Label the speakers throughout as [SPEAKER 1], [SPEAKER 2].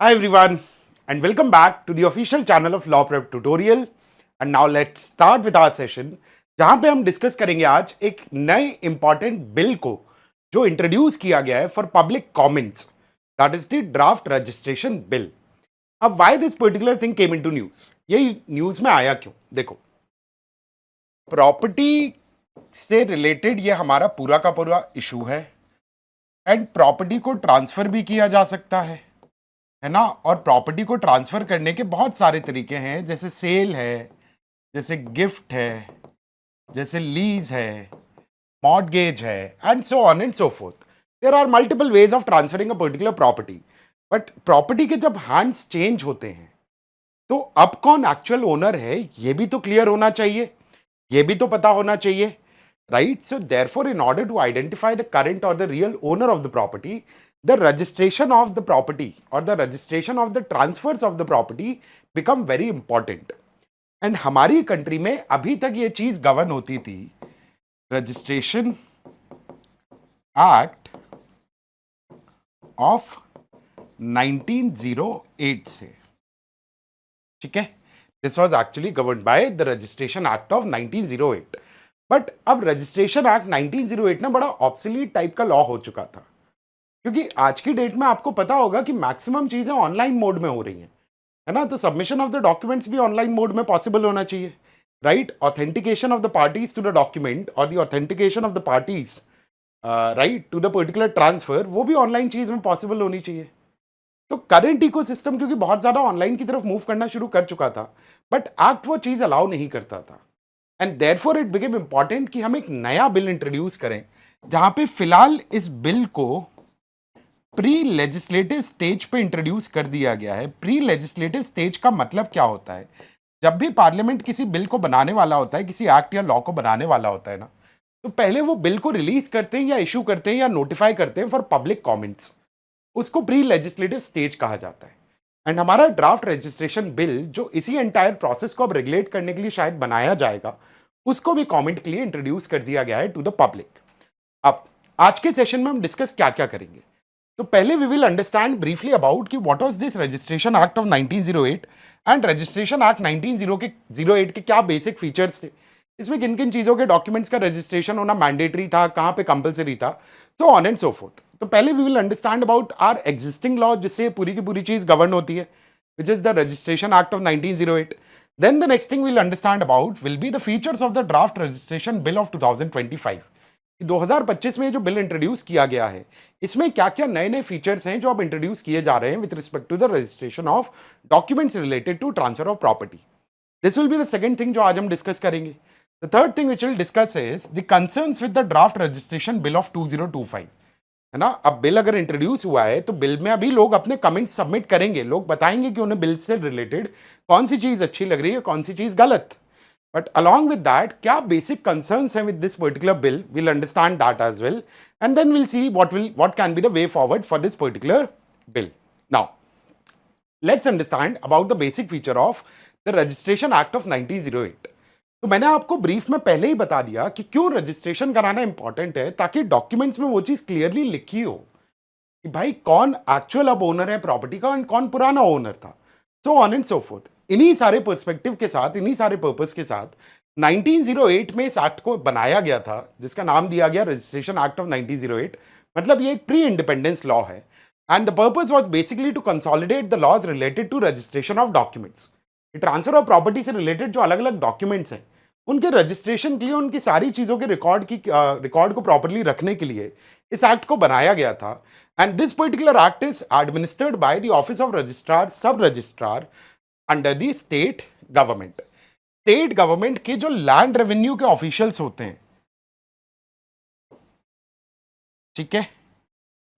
[SPEAKER 1] Hi everyone, and welcome back to the official channel of Law Prep Tutorial. And now let's start with our session, जहां पे हम discuss करेंगे आज एक नए इंपॉर्टेंट बिल को जो इंट्रोड्यूस किया गया है for public comments, that is the draft registration bill. अब why this particular thing came into news, यही न्यूज में आया क्यों? देखो, प्रॉपर्टी से रिलेटेड ये हमारा पूरा का पूरा इशू है एंड प्रॉपर्टी को ट्रांसफर भी किया जा सकता है ना. और प्रॉपर्टी को ट्रांसफर करने के बहुत सारे तरीके हैं, जैसे सेल है, जैसे गिफ्ट है, जैसे लीज है, मॉर्टगेज है, and so on and so forth. There are multiple ways of transferring a particular property. But property के जब हैंड्स चेंज होते हैं तो अब कौन एक्चुअल ओनर है ये भी तो क्लियर होना चाहिए, ये भी तो पता होना चाहिए, right? So therefore, in order to identify the current or the real owner of the property, the registration of the property or the registration of the transfers of the property become very important. And हमारी country में अभी तक ये चीज govern होती थी registration act of 1908 से. ठीक है, this was actually govern by the registration act of 1908. But अब रजिस्ट्रेशन एक्ट 1908 ना बड़ा ऑब्सोलीट टाइप का लॉ हो चुका था, क्योंकि आज की डेट में आपको पता होगा कि मैक्सिमम चीजें ऑनलाइन मोड में हो रही हैं, है ना. तो सबमिशन ऑफ द डॉक्यूमेंट्स भी ऑनलाइन मोड में पॉसिबल होना चाहिए, right. Authentication of the parties to the document और the authentication of the parties right to the particular transfer, वो भी ऑनलाइन चीज में पॉसिबल होनी चाहिए. तो करंट इकोसिस्टम क्योंकि बहुत ज्यादा ऑनलाइन की तरफ मूव करना शुरू कर चुका था, बट एक्ट वो चीज अलाउ नहीं करता था. And therefore it became important कि हम एक नया बिल इंट्रोड्यूस करें, जहां पे फिलहाल इस बिल को प्री लेजिस्लेटिव स्टेज पे इंट्रोड्यूस कर दिया गया है. प्री लेजिस्लेटिव स्टेज का मतलब क्या होता है? जब भी पार्लियामेंट किसी बिल को बनाने वाला होता है, किसी एक्ट या लॉ को बनाने वाला होता है ना, तो पहले वो बिल को रिलीज करते हैं या इशू करते हैं या नोटिफाई करते हैं फॉर पब्लिक कमेंट्स. उसको प्री लेजिस्लेटिव स्टेज कहा जाता है. एंड हमारा ड्राफ्ट रजिस्ट्रेशन बिल जो इसी एंटायर प्रोसेस को अब रेगुलेट करने के लिए शायद बनाया जाएगा, उसको भी कमेंट के लिए इंट्रोड्यूस कर दिया गया है टू द पब्लिक. अब आज के सेशन में हम डिस्कस क्या क्या करेंगे. तो पहले we will understand briefly about कि what was this registration act of 1908 and registration act 1908 के क्या बेसिक फीचर्स थे, इसमें किन किन चीजों के डॉक्यूमेंट्स का रजिस्ट्रेशन होना मैंडेटरी था, कहां पे कंपलसरी था, so on and so forth. तो पहले we will understand about our existing law जिससे पूरी की पूरी चीज गवर्न होती है, which is the registration act of 1908. Then the next thing we'll understand about will be the features of the draft registration bill of 2025. 2025 में जो bill introduce किया गया है, इसमें क्या क्या नए नए फीचर्स हैं जो अब इंट्रोड्यूस किए जा रहे हैं with respect to the registration of documents related to transfer of property. This will be the second thing जो आज हम डिस्कस करेंगे. The third thing which will discuss is the concerns with the draft registration bill of 2025, है ना. अब bill अगर introduce हुआ है तो बिल में अभी लोग अपने कमेंट्स सबमिट करेंगे, लोग बताएंगे कि उन्हें बिल से रिलेटेड कौन सी चीज अच्छी लग रही है, कौन सी चीज गलत. बट अलॉन्ग विद दैट क्या बेसिक कंसर्न्स हैं with this particular bill, will understand that as well, and then will see what can be the way forward for this particular bill. Now let's understand about the basic feature of the registration act of 1908. तो मैंने आपको brief में पहले ही बता दिया कि क्यों registration कराना इंपॉर्टेंट है, ताकि डॉक्यूमेंट्स में वो चीज क्लियरली लिखी हो कि भाई कौन एक्चुअल अब ओनर है प्रॉपर्टी का और कौन पुराना ओनर था, so on and so fourth. इन्हीं सारे पर्सपेक्टिव के साथ, इन्हीं सारे पर्पस के साथ 1908 में इस एक्ट को बनाया गया था, जिसका नाम दिया गया रजिस्ट्रेशन एक्ट ऑफ 1908. मतलब ये एक प्री इंडिपेंडेंस लॉ है, and the purpose was basically to consolidate the laws related to registration of documents. Transfer of property से रिलेटेड जो अलग अलग डॉक्यूमेंट्स हैं, उनके रजिस्ट्रेशन के लिए, उनकी सारी चीजों के रिकॉर्ड को प्रॉपर्ली रखने के लिए इस एक्ट को बनाया गया था. And this particular act is administered by the office of registrar, sub registrar under the state government. State government के जो लैंड रेवेन्यू के ऑफिशियल्स होते हैं, ठीक है,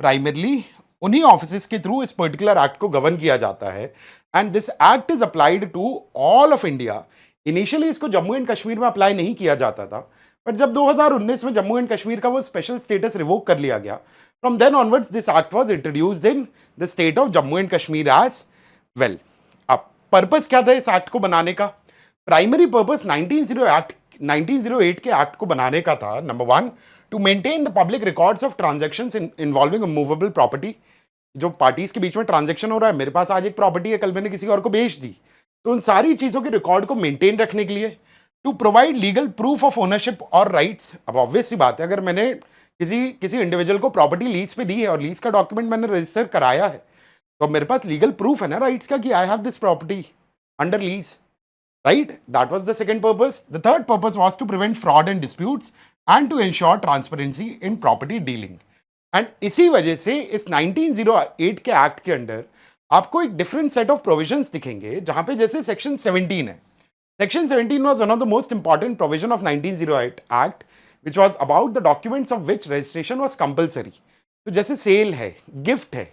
[SPEAKER 1] प्राइमरली उन्हीं ऑफिस के थ्रू इस पर्टिकुलर एक्ट को गवर्न किया जाता है. And this act is applied to all of India. Initially इसको जम्मू एंड कश्मीर में अप्लाई नहीं किया जाता था, बट जब 2019 में जम्मू एंड कश्मीर का वो स्पेशल स्टेटस रिवोक कर लिया गया, from then onwards this act was introduced in the state of Jammu and Kashmir as well. अब पर्पस क्या था इस एक्ट को बनाने का? प्राइमरी पर्पस 1908 के एक्ट को बनाने का था, number one, to maintain the public records of transactions involving movable property. जो पार्टीज के बीच में ट्रांजैक्शन हो रहा है, मेरे पास आज एक प्रॉपर्टी है, कल मैंने किसी और को बेच दी, तो उन सारी चीजों के रिकॉर्ड को मेंटेन रखने के लिए, to provide legal proof of ownership और राइट्स। अब ऑब्वियस सी बात है, अगर मैंने किसी किसी इंडिविजुअल को प्रॉपर्टी लीज पे दी है और लीज का डॉक्यूमेंट मैंने रजिस्टर कराया है, तो मेरे पास लीगल प्रूफ है ना राइट्स का कि I have this property under lease, right? That was the second purpose. The third purpose was to prevent fraud and disputes and to ensure transparency in property dealing. And इसी वजह से इस 1908 के act के अंदर आपको एक डिफरेंट सेट ऑफ प्रोविजंस दिखेंगे, जहां पे जैसे सेक्शन 17 है। Section 17 was one of the most important provision of 1908 Act, which was about the documents of which registration was compulsory. तो जैसे सेल है, गिफ्ट है,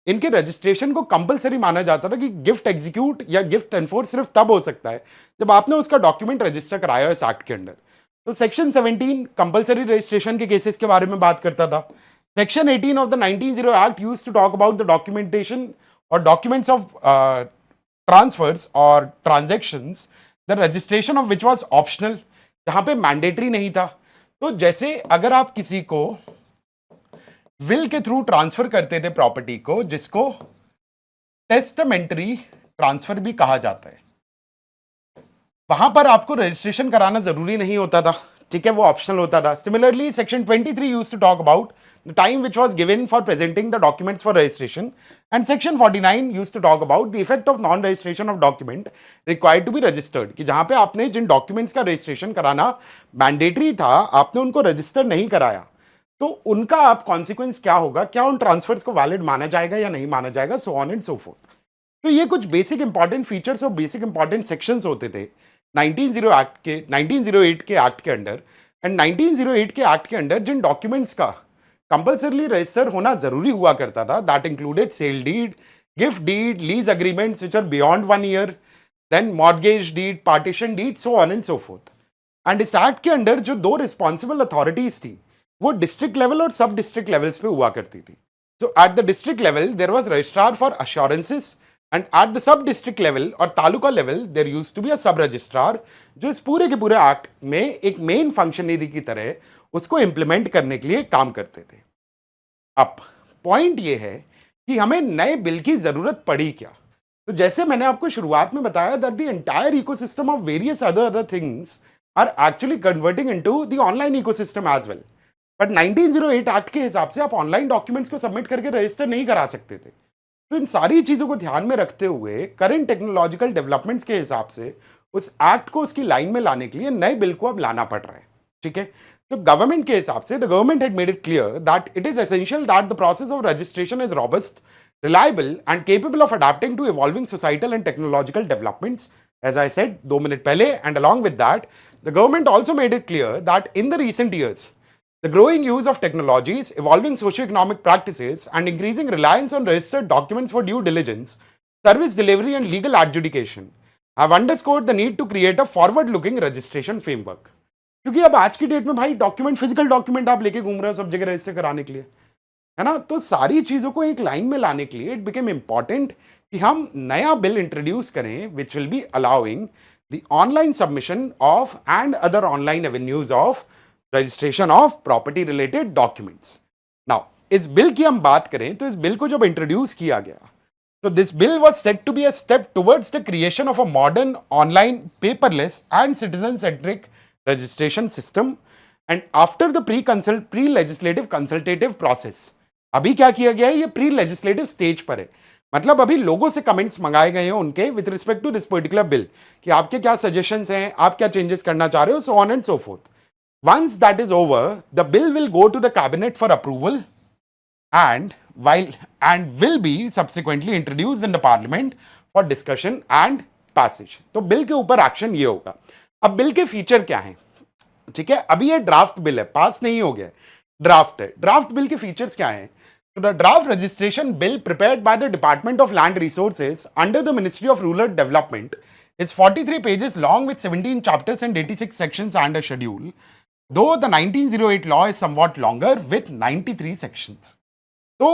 [SPEAKER 1] इनके रजिस्ट्रेशन को कंपलसरी माना जाता था कि गिफ्ट एग्जीक्यूट या गिफ्ट एनफोर्स सिर्फ तब हो सकता है जब आपने उसका डॉक्यूमेंट रजिस्टर कराया है इस एक्ट के अंदर। तो सेक्शन 17 कंपलसरी रजिस्ट्रेशन के केसेस के बारे में बात करता था। Section 18 of the 1908 act used to talk about the documentation और डॉक्यूमेंट्स ऑफ ट्रांसफर्स और transactions, the registration of which was optional, जहां पे मैंडेटरी नहीं था। तो जैसे अगर आप किसी को विल के थ्रू ट्रांसफर करते थे प्रॉपर्टी को, जिसको टेस्टामेंटरी ट्रांसफर भी कहा जाता है, वहां पर आपको रजिस्ट्रेशन कराना जरूरी नहीं होता था, ठीक है, वो ऑप्शनल होता था। Similarly section 23 used to talk about the time which was given for presenting the documents for registration, and section 49 used to talk about the effect of non registration of document required to be registered, कि जहां पे आपने जिन documents का registration कराना mandatory था, आपने उनको रजिस्टर नहीं कराया, तो उनका आप कॉन्सिक्वेंस क्या होगा, क्या उन ट्रांसफर्स को वैलिड माना जाएगा या नहीं माना जाएगा, सो ऑन एंड सो फोर्थ। तो ये कुछ बेसिक इंपॉर्टेंट फीचर्स और बेसिक इंपॉर्टेंट सेक्शंस होते थे 1908 के एक्ट के अंडर। एंड 1908 के एक्ट के अंडर जिन डॉक्यूमेंट्स का कंपल्सरली रजिस्टर होना जरूरी हुआ करता था, that included sale deed, gift deed, lease agreements which are beyond 1 year, then mortgage deed, partition deed, so on and so forth. And इस एक्ट के अंडर जो दो रिस्पॉन्सिबल अथॉरिटीज थी, वो डिस्ट्रिक्ट लेवल और सब डिस्ट्रिक्ट लेवल्स पे हुआ करती थी। So at the district level there was registrar for assurances, and at the sub district level और taluka level there used to be a sub registrar, जो इस पूरे के पूरे एक्ट में एक मेन फंक्शनरी की तरह उसको इंप्लीमेंट करने के लिए काम करते थे। अब पॉइंट ये है कि हमें नए बिल की जरूरत पड़ी क्या। तो जैसे मैंने आपको शुरुआत में बताया that the entire ecosystem of various other things are actually converting into the online ecosystem as well. But 1908 act के हिसाब से आप ऑनलाइन डॉक्यूमेंट्स को सबमिट करके रजिस्टर नहीं करा सकते थे। तो इन सारी चीजों को ध्यान में रखते हुए करंट टेक्नोलॉजिकल डेवलपमेंट्स के हिसाब से उस एक्ट को उसकी लाइन में लाने के लिए नए बिल को अब लाना पड़ रहा है, ठीक है। तो गवर्नमेंट के हिसाब से the government had made it clear that it is essential that the process of registration is robust, reliable and capable of adapting to evolving societal and technological developments, as I said 2 minute पहले। And along with that the government also made it clear that in the recent years the growing use of technologies, evolving socio-economic practices, and increasing reliance on registered documents for due diligence, service delivery, and legal adjudication have underscored the need to create a forward-looking registration framework. क्योंकि अब आज की date में भाई document, physical document आप लेके घूम रहे हो सब जगह रजिस्टर कराने के लिए, है ना। तो सारी चीजों को एक लाइन में लाने के लिए इट बिकेम इंपॉर्टेंट कि हम नया बिल इंट्रोड्यूस करें which will be allowing the online submission of and other online avenues of registration of property related documents. Now इस बिल की हम बात करें तो इस बिल को जब इंट्रोड्यूस किया गया, तो this bill was set to be a step towards the creation of a modern online paperless and citizen centric registration system, and after the pre legislative consultative process. अभी क्या किया गया है, ये प्री लेजिस्लेटिव स्टेज पर है, मतलब अभी लोगों से कमेंट्स मंगाए गए हैं उनके with respect to this particular bill कि आपके क्या सजेशंस हैं, आप क्या चेंजेस करना चाह रहे हो, सो on and so fourth. Once that is over, the bill will go to the cabinet for approval and will be subsequently introduced in the parliament for discussion and passage. तो bill के ऊपर action ये होगा। अब bill के feature क्या हैं, ठीक है। अभी ये ड्राफ्ट बिल है, पास नहीं हो गया, ड्राफ्ट है। ड्राफ्ट बिल के फीचर्स क्या हैं? तो the draft registration bill prepared by the Department of Land Resources under the Ministry of Rural Development is 43 pages long with 17 chapters and 86 sections and a schedule. Though the 1908 law is somewhat longer with 93 sections. तो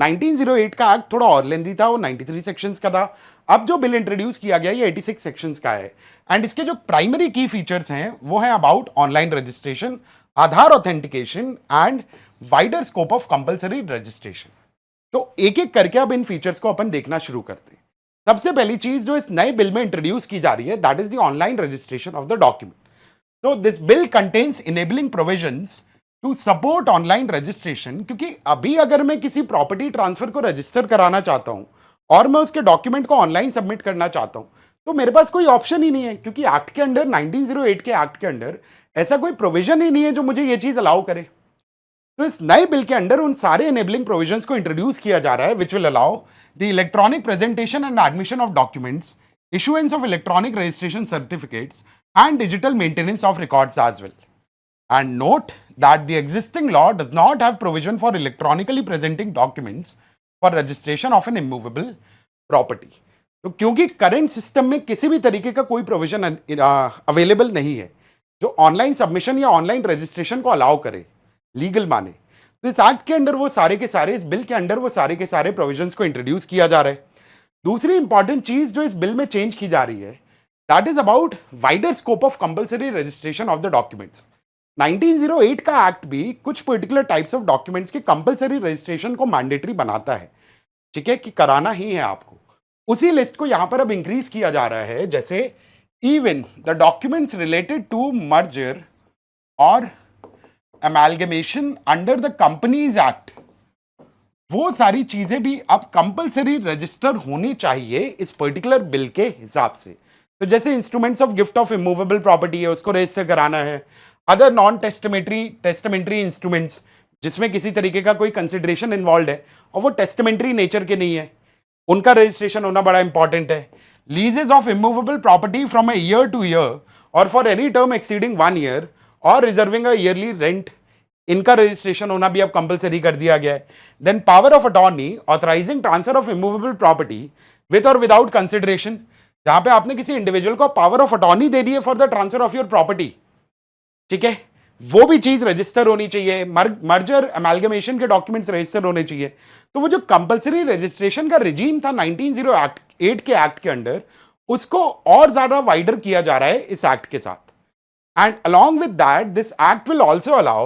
[SPEAKER 1] 1908 का act थोड़ा और लेंदी था, वो 93 sections का था। अब जो बिल इंट्रोड्यूस किया गया ये 86 सेक्शंस का है। एंड इसके जो प्राइमरी की फीचर्स हैं वो है about online registration, Aadhaar authentication and wider scope of compulsory registration. तो एक एक करके अब इन फीचर्स को अपन देखना शुरू करते हैं। सबसे पहली चीज जो इस नए बिल में इंट्रोड्यूस की जा रही है, that is the online registration of the document. तो this bill contains enabling provisions to support online registration, क्योंकि अभी अगर मैं किसी प्रॉपर्टी ट्रांसफर को रजिस्टर कराना चाहता हूं और मैं उसके डॉक्यूमेंट को ऑनलाइन सबमिट करना चाहता हूं, तो मेरे पास कोई ऑप्शन ही नहीं है, क्योंकि एक्ट के अंडर 1908 के एक्ट के अंडर ऐसा कोई प्रोविजन ही नहीं है जो मुझे ये चीज अलाउ करे। तो इस नए बिल के अंडर उन सारे एनेबलिंग प्रोविजंस को इंट्रोड्यूस किया जा रहा है which will allow the electronic presentation and admission of documents, issuance of electronic registration certificates, and digital maintenance of records as well. And note that the existing law does not have provision for electronically presenting documents for registration of an immovable property. तो क्योंकि current system में किसी भी तरीके का कोई provision available नहीं है जो ऑनलाइन सबमिशन या ऑनलाइन रजिस्ट्रेशन को अलाउ करे, लीगल माने, तो इस एक्ट के अंडर वो सारे के सारे, इस बिल के अंडर वो सारे के सारे प्रोविजंस को इंट्रोड्यूस किया जा रहा है। दूसरी इंपॉर्टेंट चीज जो इस बिल में चेंज की जा रही है, that is about wider scope of compulsory registration of the documents. 1908 का एक्ट भी कुछ पर्टिकुलर टाइप्स ऑफ डॉक्यूमेंट्स के कंपलसरी रजिस्ट्रेशन को मैंडेटरी बनाता है, ठीक है, कि कराना ही है आपको। उसी लिस्ट को यहां पर अब इंक्रीज किया जा रहा है, जैसे even the documents related to merger और amalgamation under the companies act, वो सारी चीजें भी अब कंपलसरी रजिस्टर होनी चाहिए इस पर्टिकुलर बिल के हिसाब से। तो जैसे instruments of gift of immovable property है, उसको रजिस्टर कराना है। अदर नॉन टेस्टमेंट्री इंस्ट्रूमेंट्स जिसमें किसी तरीके का कोई कंसिडरेशन इन्वॉल्व है और वो टेस्टमेंट्री नेचर के नहीं है, उनका रजिस्ट्रेशन होना बड़ा इंपॉर्टेंट है। Leases of immovable property from a year to year और for any term exceeding 1 year और रिजर्विंग अ ईयरली रेंट, इनका रजिस्ट्रेशन होना भी अब कंपलसरी कर दिया गया है। Then power of attorney authorising transfer of immovable property with और विदाउट कंसिडरेशन, जहां पे आपने किसी इंडिविजुअल को पावर ऑफ अटॉर्नी दे दी है for the transfer of your property, ठीक है, वो भी चीज रजिस्टर होनी चाहिए। मर्जर अमेलगमेशन के डॉक्यूमेंट्स रजिस्टर होने चाहिए। तो वो जो कंपलसरी रजिस्ट्रेशन का रिजीम था 1908 के एक्ट के अंडर, उसको और ज्यादा वाइडर किया जा रहा है इस एक्ट के साथ। And along with that, this act will also allow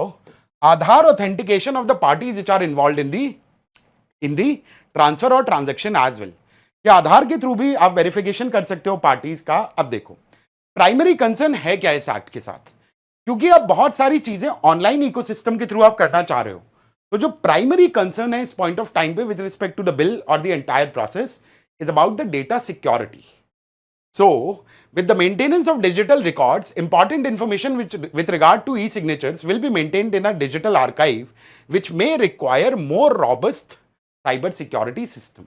[SPEAKER 1] Aadhaar authentication of the parties which are involved in the transfer or transaction as well. कि आधार के थ्रू भी आप वेरिफिकेशन कर सकते हो पार्टीज का। अब देखो प्राइमरी कंसर्न है क्या इस एक्ट के साथ, क्योंकि अब बहुत सारी चीजें ऑनलाइन इकोसिस्टम के थ्रू आप करना चाह रहे हो। तो जो प्राइमरी कंसर्न है इस पॉइंट ऑफ टाइम पे with respect to the bill और the entire process is about the data security. So, with the maintenance of digital records, important information with regard to e-signatures will be maintained in a digital archive, which may require more robust cyber security system.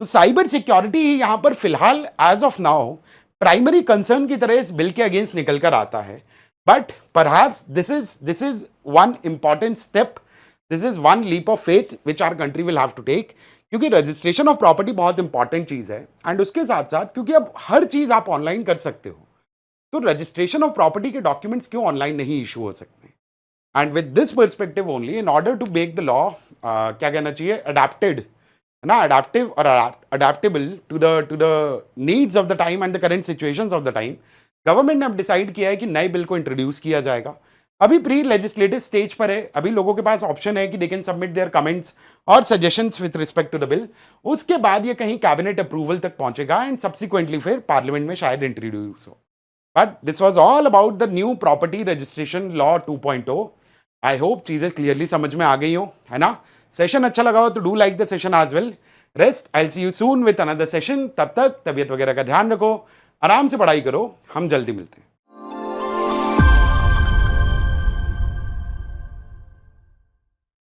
[SPEAKER 1] तो cyber security यहां पर फिलहाल as of now primary concern की तरह इस bill के against निकल कर आता है। But perhaps this is one important step, this is one leap of faith which our country will have to take, क्योंकि रजिस्ट्रेशन ऑफ प्रॉपर्टी बहुत इंपॉर्टेंट चीज है। एंड उसके साथ साथ क्योंकि अब हर चीज आप ऑनलाइन कर सकते हो, तो रजिस्ट्रेशन ऑफ प्रॉपर्टी के डॉक्यूमेंट्स क्यों ऑनलाइन नहीं इशू हो सकते। And with this perspective only, in order to make the law क्या कहना चाहिए, अडेप्टेड ना, अडेप्टिव और adaptable to the needs of the time and the current situations of the time, government ने अब डिसाइड किया है कि नए बिल को इंट्रोड्यूस किया जाएगा। अभी प्री लेजिस्लेटिव स्टेज पर है, अभी लोगों के पास ऑप्शन है कि they can submit their comments और suggestions with respect to the bill. उसके बाद ये कहीं कैबिनेट अप्रूवल तक पहुंचेगा एंड सब्सिक्वेंटली फिर पार्लियामेंट में शायद इंट्रोड्यूस हो। But this was all about the new property registration law 2.0। I hope चीजें क्लियरली समझ में आ गई हो, है ना। सेशन अच्छा लगा हो तो do like the session as well. Rest, I will see you soon with another session. तब तक तबीयत वगैरह का ध्यान रखो, आराम से पढ़ाई करो, हम जल्दी मिलते हैं।